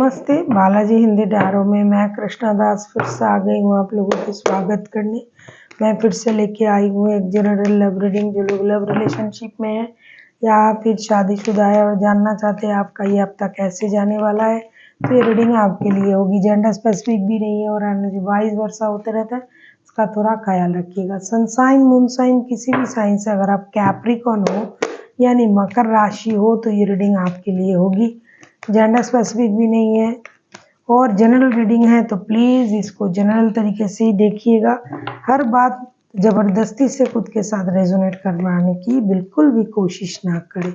नमस्ते, बालाजी हिंदी डायरो में मैं कृष्णा दास फिर से आ गई हूँ आप लोगों के स्वागत करने। मैं फिर से लेके आई हूँ एक जनरल लव रीडिंग। जो लोग लव रिलेशनशिप में है या फिर शादीशुदा है और जानना चाहते हैं आपका ये हफ्ता कैसे जाने वाला है, तो ये रीडिंग आपके लिए होगी। जेंडर स्पेसिफिक भी नहीं है और एनर्जी वाइज वर्षा होते रहता है, इसका थोड़ा ख्याल रखिएगा। सनसाइन मूनसाइन किसी भी साइन से अगर आप कैप्रिकॉन हो यानी मकर राशि हो तो ये रीडिंग आपके लिए होगी। जेंडर स्पेसिफिक भी नहीं है और जनरल रीडिंग है, तो प्लीज़ इसको जनरल तरीके से ही देखिएगा। हर बात ज़बरदस्ती से खुद के साथ रेजोनेट करवाने की बिल्कुल भी कोशिश ना करें।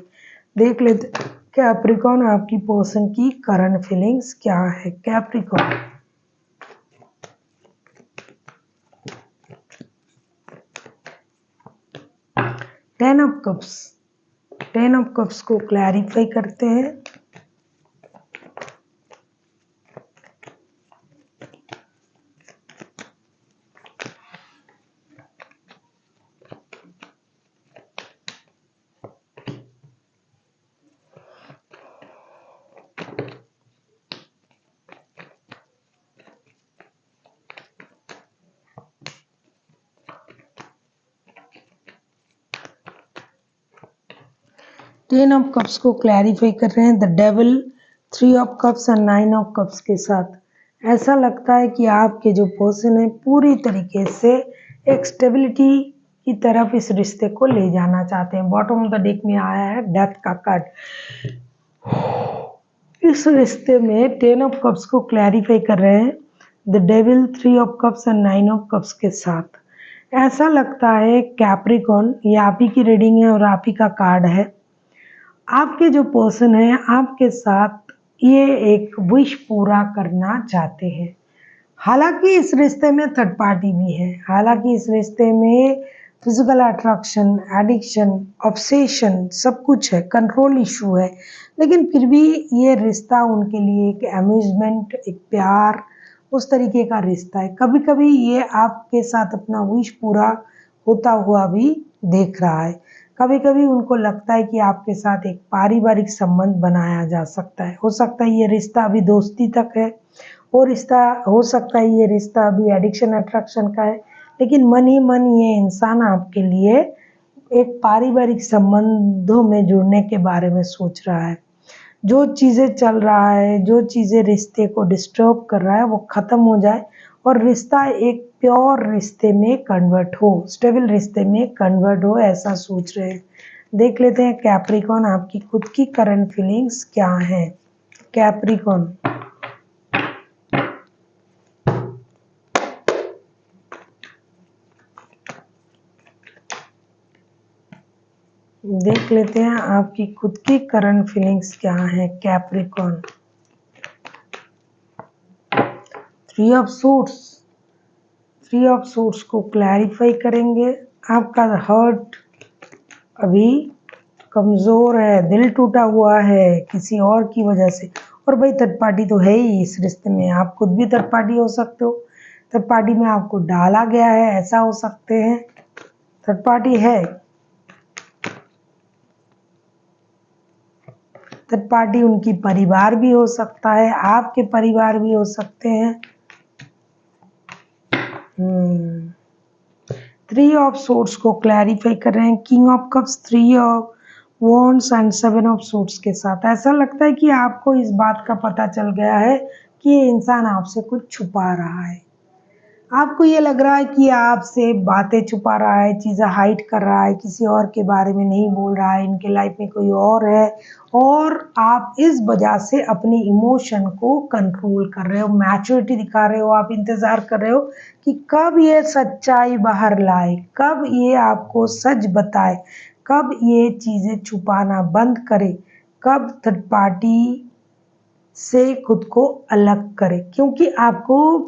देख लेते कैप्रिकॉन आपकी पर्सन की करंट फीलिंग्स क्या है। Capricorn, ten of cups. Ten of cups को क्लैरिफाई करते हैं। टेन ऑफ कप्स को क्लैरिफाई कर रहे हैं the devil, three of cups and nine of cups के साथ। ऐसा लगता है कि आपके जो पर्सन है पूरी तरीके से एक स्टेबिलिटी की तरफ इस रिश्ते को ले जाना चाहते हैं। बॉटम ऑफ द डेक में आया है डेथ का कार्ड। इस रिश्ते में टेन ऑफ कप्स को क्लैरिफाई कर रहे हैं the devil, three of cups and nine of cups के साथ। ऐसा लगता है कैप्रिकॉन, ये आप ही की रीडिंग है और आप ही का कार्ड है। आपके जो पर्सन है आपके साथ ये एक विश पूरा करना चाहते हैं। हालांकि इस रिश्ते में थर्ड पार्टी भी है, हालांकि इस रिश्ते में फिजिकल अट्रैक्शन, एडिक्शन, ऑब्सेशन सब कुछ है, कंट्रोल इशू है, लेकिन फिर भी ये रिश्ता उनके लिए एक अम्यूजमेंट, एक प्यार, उस तरीके का रिश्ता है। कभी कभी ये आपके साथ अपना विश पूरा होता हुआ भी देख रहा है। कभी कभी उनको लगता है कि आपके साथ एक पारिवारिक संबंध बनाया जा सकता है। हो सकता है ये रिश्ता अभी दोस्ती तक है, वो रिश्ता हो सकता है ये रिश्ता अभी एडिक्शन अट्रैक्शन का है, लेकिन मन ही मन ये इंसान आपके लिए एक पारिवारिक संबंधों में जुड़ने के बारे में सोच रहा है। जो चीज़ें चल रहा है, जो चीज़ें रिश्ते को डिस्टर्ब कर रहा है वो ख़त्म हो जाए और रिश्ता एक प्योर रिश्ते में कन्वर्ट हो, स्टेबल रिश्ते में कन्वर्ट हो, ऐसा सोच रहे हैं। देख लेते हैं कैप्रिकॉन आपकी खुद की करंट फीलिंग्स क्या हैं। कैप्रिकॉन, देख लेते हैं आपकी खुद की करंट फीलिंग्स क्या हैं। Capricorn, three of suits. Three of suits को क्लैरिफाई करेंगे। आपका हर्ट अभी कमज़ोर है, दिल टूटा हुआ है किसी और की वजह से, और भाई थर्ड पार्टी तो है ही इस रिश्ते में। आप खुद भी थर्ड पार्टी हो सकते हो, थर्ड पार्टी में आपको डाला गया है, ऐसा हो सकते हैं। थर्ड पार्टी है, थर्ड पार्टी उनकी परिवार भी हो सकता है, आपके परिवार भी हो सकते हैं। थ्री ऑफ सोर्ट्स को क्लैरिफाई कर रहे हैं king of cups, three of wands and seven of sorts के साथ। ऐसा लगता है कि आपको इस बात का पता चल गया है कि ये इंसान आपसे कुछ छुपा रहा है। आपको ये लग रहा है कि आपसे बातें छुपा रहा है, चीज़ें हाइड कर रहा है, किसी और के बारे में नहीं बोल रहा है, इनके लाइफ में कोई और है, और आप इस वजह से अपनी इमोशन को कंट्रोल कर रहे हो, मैच्योरिटी दिखा रहे हो। आप इंतज़ार कर रहे हो कि कब ये सच्चाई बाहर लाए, कब ये आपको सच बताए, कब ये चीज़ें छुपाना बंद करे, कब थर्ड पार्टी से खुद को अलग करे, क्योंकि आपको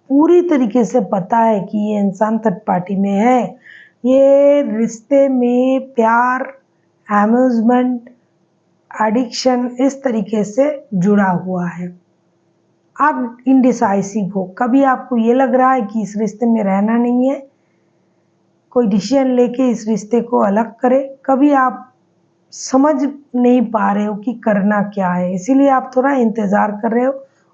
पूरी तरीके से पता है कि ये इंसान थर्ड पार्टी में है। ये रिश्ते में प्यार, अम्यूजमेंट, एडिक्शन इस तरीके से जुड़ा हुआ है। आप इनडिसाइसिव हो, कभी आपको ये लग रहा है कि इस रिश्ते में रहना नहीं है, कोई डिसीजन लेके इस रिश्ते को अलग करे, कभी आप समझ नहीं पा रहे हो कि करना क्या है, इसीलिए आप थोड़ा इंतज़ार कर रहे हो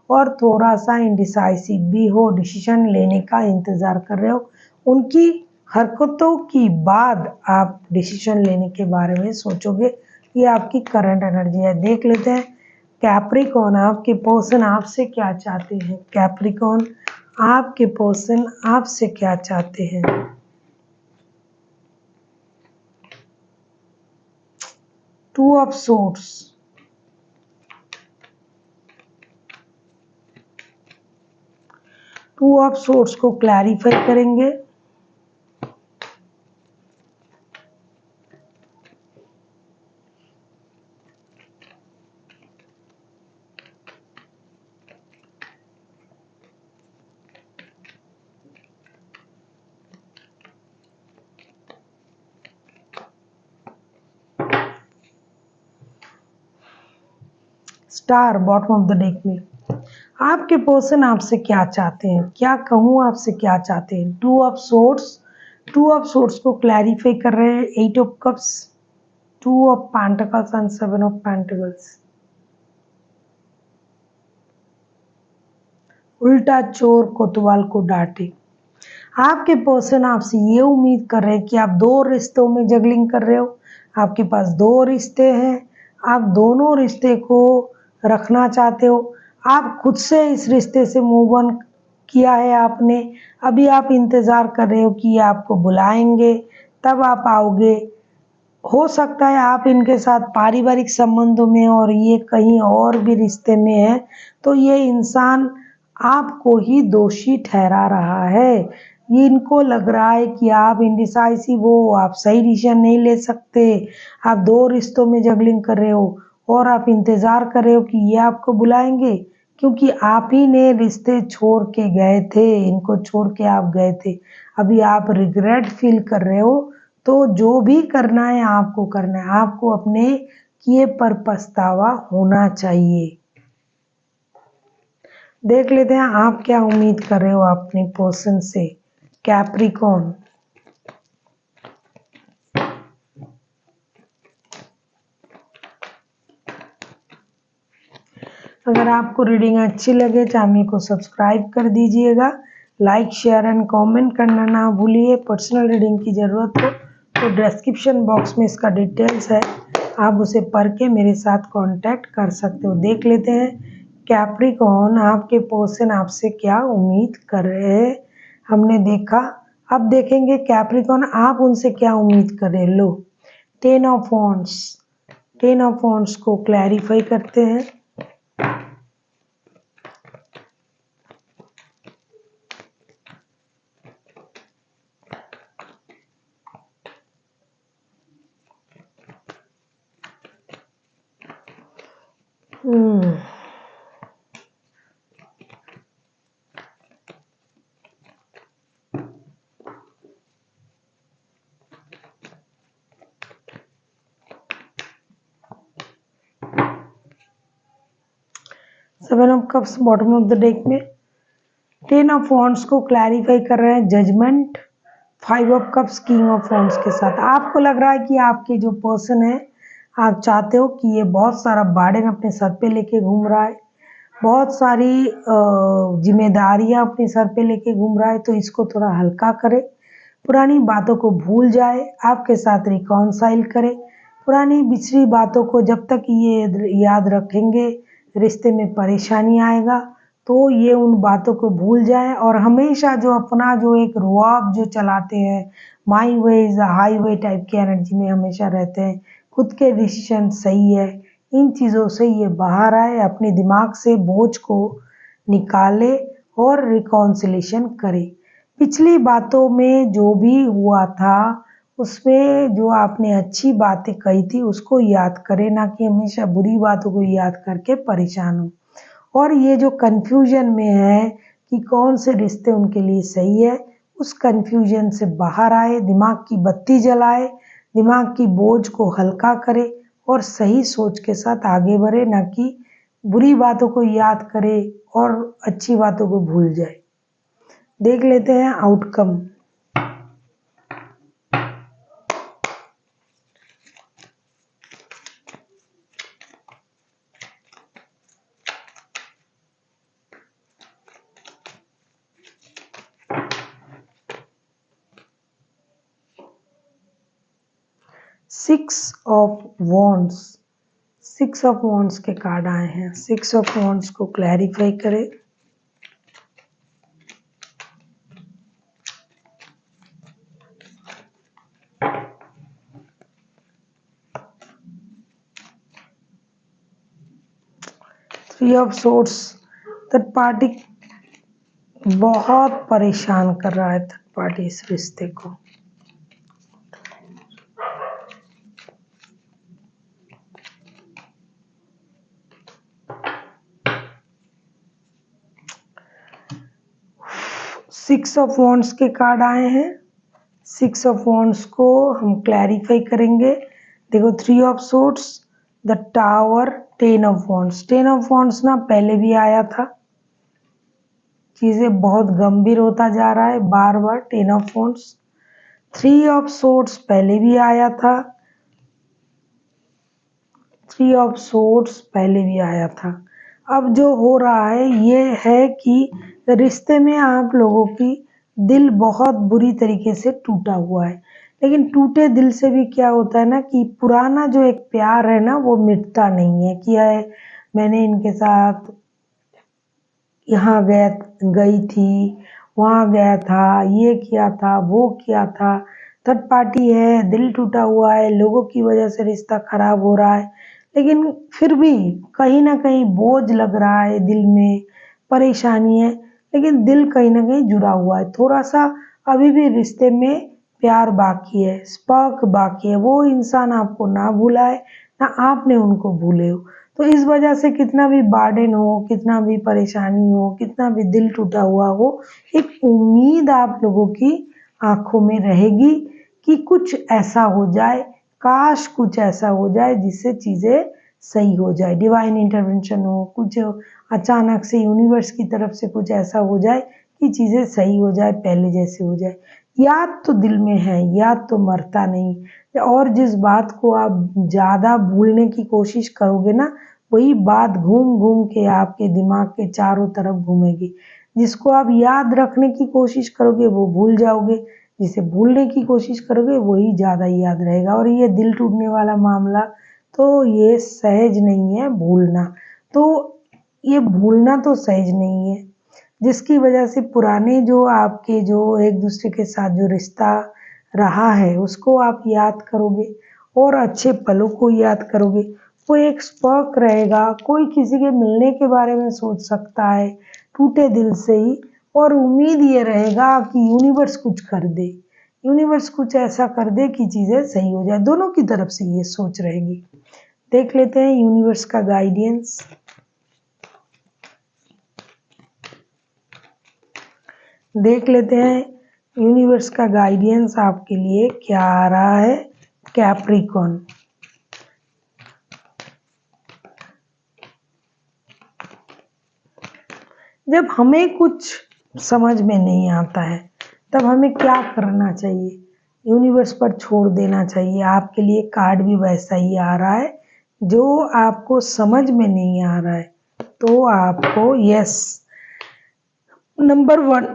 और थोड़ा सा इंडिसाइसिव भी हो, डिसीजन लेने का इंतज़ार कर रहे हो। उनकी हरकतों की बाद आप डिसीजन लेने के बारे में सोचोगे। ये आपकी करंट एनर्जी है। देख लेते हैं कैप्रिकॉर्न, आपके पर्सन आपसे क्या चाहते हैं। कैप्रिकॉर्न, आपके पर्सन आपसे क्या चाहते हैं। Two of swords, two of swords को क्लैरिफाई करेंगे। Star bottom of the deck में आपके पर्सन आपसे क्या चाहते हैं, क्या कहूँ आपसे क्या चाहते हैं। Two of swords, two of swords को क्लैरिफाई कर रहे हैं। Eight of cups, two of pentacles and seven of pentacles. उल्टा चोर कोतवाल को डांटे। आपके पर्सन आपसे ये उम्मीद कर रहे हैं कि आप दो रिश्तों में जगलिंग कर रहे हो। आपके पास दो रिश्ते हैं, आप दोनों रिश्ते को रखना चाहते हो। आप खुद से इस रिश्ते से मूव ऑन किया है आपने, अभी आप इंतज़ार कर रहे हो कि ये आपको बुलाएंगे तब आप आओगे। हो सकता है आप इनके साथ पारिवारिक संबंधों में और ये कहीं और भी रिश्ते में है, तो ये इंसान आपको ही दोषी ठहरा रहा है। ये इनको लग रहा है कि आप इंडिसाइसिव हो, आप सही डिसीजन नहीं ले सकते, आप दो रिश्तों में जगलिंग कर रहे हो और आप इंतज़ार कर रहे हो कि ये आपको बुलाएंगे, क्योंकि आप ही ने रिश्ते छोड़ के गए थे, इनको छोड़ के आप गए थे। अभी आप रिग्रेट फील कर रहे हो, तो जो भी करना है आपको करना है, आपको अपने किए पर पछतावा होना चाहिए। देख लेते हैं आप क्या उम्मीद कर रहे हो अपने पर्सन से। कैप्रिकॉर्न, अगर आपको रीडिंग अच्छी लगे चैनल को सब्सक्राइब कर दीजिएगा, लाइक शेयर एंड कमेंट करना ना भूलिए। पर्सनल रीडिंग की ज़रूरत हो तो डिस्क्रिप्शन बॉक्स में इसका डिटेल्स है, आप उसे पढ़ के मेरे साथ कांटेक्ट कर सकते हो। देख लेते हैं कैप्रिकॉर्न, आपके पर्सन आपसे क्या उम्मीद कर रहे हैं। हमने देखा, अब देखेंगे कैप्रिकॉर्न आप उनसे क्या उम्मीद कर रहे हैं। लो, ten of wands, ten of wands को क्लैरिफाई करते हैं। Seven of cups bottom of the deck में, टेन ऑफ वॉन्ड्स को क्लैरिफाई कर रहे हैं। Judgment, five of cups king of wands के साथ। आपको लग रहा है कि आपके जो पर्सन है, आप चाहते हो कि ये बहुत सारा बर्डन अपने सर पे लेके घूम रहा है, बहुत सारी जिम्मेदारियां अपने सर पे लेके घूम रहा है, तो इसको थोड़ा हल्का करे, पुरानी बातों को भूल जाए, आपके साथ रिकॉन्साइल करे। पुरानी बिछड़ी बातों को जब तक ये याद रखेंगे रिश्ते में परेशानी आएगा, तो ये उन बातों को भूल जाए और हमेशा जो अपना जो एक रुआब जो चलाते हैं, my way is a highway type की एनर्जी में हमेशा रहते हैं। खुद के डिसीजन सही है, इन चीज़ों से ये बाहर आए, अपने दिमाग से बोझ को निकाले और रिकॉन्सिलेशन करे। पिछली बातों में जो भी हुआ था, उसमें जो आपने अच्छी बातें कही थी उसको याद करें, ना कि हमेशा बुरी बातों को याद करके परेशान हो। और ये जो कन्फ्यूजन में है कि कौन से रिश्ते उनके लिए सही है, उस कन्फ्यूजन से बाहर आए, दिमाग की बत्ती जलाए, दिमाग की बोझ को हल्का करे और सही सोच के साथ आगे बढ़े, ना कि बुरी बातों को याद करे और अच्छी बातों को भूल जाए। देख लेते हैं outcome. 6 of wands, 6 of wands के कार्ड आए हैं। 6 ऑफ वॉन्ड्स को क्लैरिफाई करें। Three of swords, third party बहुत परेशान कर रहा है, थर्ड पार्टी इस रिश्ते को। सिक्स ऑफ वॉन्ड्स के कार्ड आए हैं। 6 ऑफ वॉन्ड्स को हम क्लैरिफाई करेंगे। देखो, 3 of swords, the tower, 10 of wands. 10 of wands ना पहले भी आया था, चीजें बहुत गंभीर होता जा रहा है बार बार। 10 ऑफ वॉन्ड्स, 3 ऑफ सोर्ड्स पहले भी आया था, 3 ऑफ सोर्ड्स पहले भी आया था। अब जो हो रहा है ये है कि रिश्ते में आप लोगों की दिल बहुत बुरी तरीके से टूटा हुआ है। लेकिन टूटे दिल से भी क्या होता है ना कि पुराना जो एक प्यार है ना वो मिटता नहीं है। कि है मैंने इनके साथ यहाँ गई थी, वहाँ गया था, ये किया था, वो किया था। थर्ड पार्टी है, दिल टूटा हुआ है, लोगों की वजह से रिश्ता खराब हो रहा है। लेकिन फिर भी कहीं ना कहीं बोझ लग रहा है दिल में, परेशानी है, लेकिन दिल कहीं ना कहीं जुड़ा हुआ है। थोड़ा सा अभी भी रिश्ते में प्यार बाकी है, स्पर्क बाकी है। वो इंसान आपको ना भूला है, ना आपने उनको भूले हो। तो इस वजह से कितना भी बर्डन हो, कितना भी परेशानी हो, कितना भी दिल टूटा हुआ हो, एक उम्मीद आप लोगों की आंखों में रहेगी कि कुछ ऐसा हो जाए, काश कुछ ऐसा हो जाए जिससे चीज़ें सही हो जाए। डिवाइन इंटरवेंशन हो, कुछ अचानक से यूनिवर्स की तरफ से कुछ ऐसा हो जाए कि चीज़ें सही हो जाए, पहले जैसे हो जाए। याद तो दिल में है, याद तो मरता नहीं। और जिस बात को आप ज़्यादा भूलने की कोशिश करोगे ना, वही बात घूम घूम के आपके दिमाग के चारों तरफ घूमेगी। जिसको आप याद रखने की कोशिश करोगे वो भूल जाओगे, जिसे भूलने की कोशिश करोगे वही ज़्यादा याद रहेगा। और ये दिल टूटने वाला मामला तो ये सहज नहीं है भूलना। तो ये भूलना तो सहज नहीं है, जिसकी वजह से पुराने जो आपके जो एक दूसरे के साथ जो रिश्ता रहा है उसको आप याद करोगे और अच्छे पलों को याद करोगे। वो एक स्पर्क रहेगा। कोई किसी के मिलने के बारे में सोच सकता है टूटे दिल से ही, और उम्मीद ये रहेगा कि यूनिवर्स कुछ कर दे, यूनिवर्स कुछ ऐसा कर दे कि चीज़ें सही हो जाए। दोनों की तरफ से ये सोच रहेगी। देख लेते हैं यूनिवर्स का गाइडेंस। देख लेते हैं यूनिवर्स का गाइडेंस आपके लिए क्या आ रहा है। कैप्रिकॉर्न, जब हमें कुछ समझ में नहीं आता है तब हमें क्या करना चाहिए? यूनिवर्स पर छोड़ देना चाहिए। आपके लिए कार्ड भी वैसा ही आ रहा है। जो आपको समझ में नहीं आ रहा है तो आपको yes, number 1,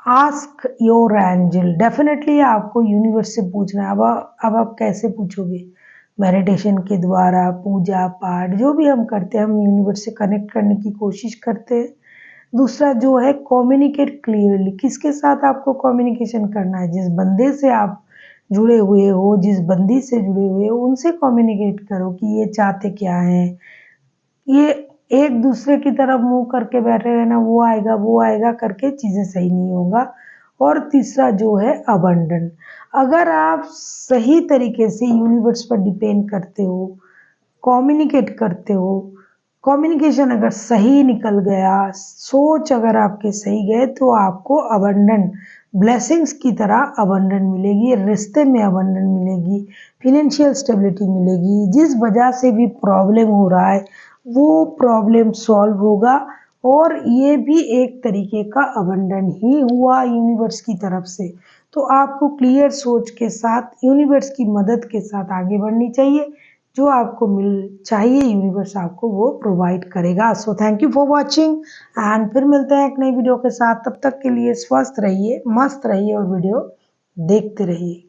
ask your angel. Definitely आपको यूनिवर्स से पूछना है। अब आप कैसे पूछोगे? मेडिटेशन के द्वारा, पूजा पाठ जो भी हम करते हैं, हम यूनिवर्स से कनेक्ट करने की कोशिश करते हैं। दूसरा जो है कम्युनिकेट क्लियरली। किसके साथ आपको कम्युनिकेशन करना है? जिस बंदे से आप जुड़े हुए हो, जिस बंदी से जुड़े हुए हो, उनसे कम्युनिकेट करो कि ये चाहते क्या हैं। ये एक दूसरे की तरफ मुंह करके बैठे रहना, वो आएगा करके चीज़ें सही नहीं होगा। और तीसरा जो है अबंडन। अगर आप सही तरीके से यूनिवर्स पर डिपेंड करते हो, कम्युनिकेट करते हो, कम्युनिकेशन अगर सही निकल गया, सोच अगर आपके सही गए, तो आपको अबंडन, ब्लेसिंग्स की तरह अबंडन मिलेगी, रिश्ते में अबंडन मिलेगी, फिनेंशियल स्टेबिलिटी मिलेगी। जिस वजह से भी प्रॉब्लम हो रहा है वो प्रॉब्लम सॉल्व होगा। और ये भी एक तरीके का अबंडन ही हुआ यूनिवर्स की तरफ से। तो आपको क्लियर सोच के साथ यूनिवर्स की मदद के साथ आगे बढ़नी चाहिए। जो आपको मिल चाहिए यूनिवर्स आपको वो प्रोवाइड करेगा। So thank you for watching and फिर मिलते हैं एक नई वीडियो के साथ। तब तक के लिए स्वस्थ रहिए, मस्त रहिए और वीडियो देखते रहिए।